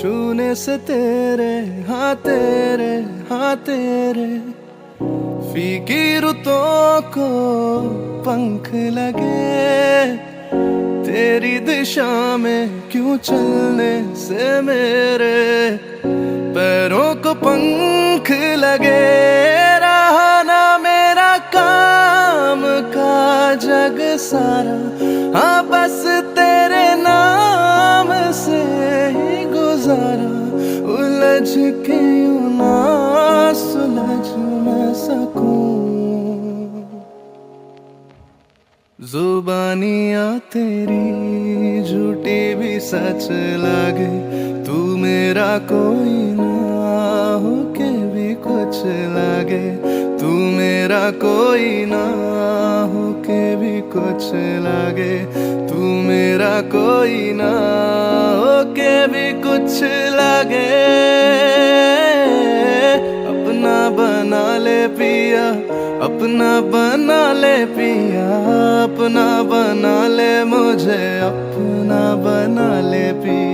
छूने से तेरे हाँ तेरे फीकी रुतों को पंख लगे। तेरी दिशा में क्यों चलने से मेरे पैरों को पंख लगे। रहा ना मेरा काम का जग सारा, हाँ बस तेरे नाम से ही गुजारा। उलझ के यूं ना सुलझ न सकूं। जुबानियाँ तेरी झूठी भी सच लागे। तू मेरा कोई ना हो के भी कुछ लागे। तू मेरा कोई ना हो के भी कुछ लागे। तू मेरा कोई ना हो के भी कुछ लागे। अपना बना ले पिया, अपना बना ले पिया, अपना बना ले मुझे, अपना बना ले पिया।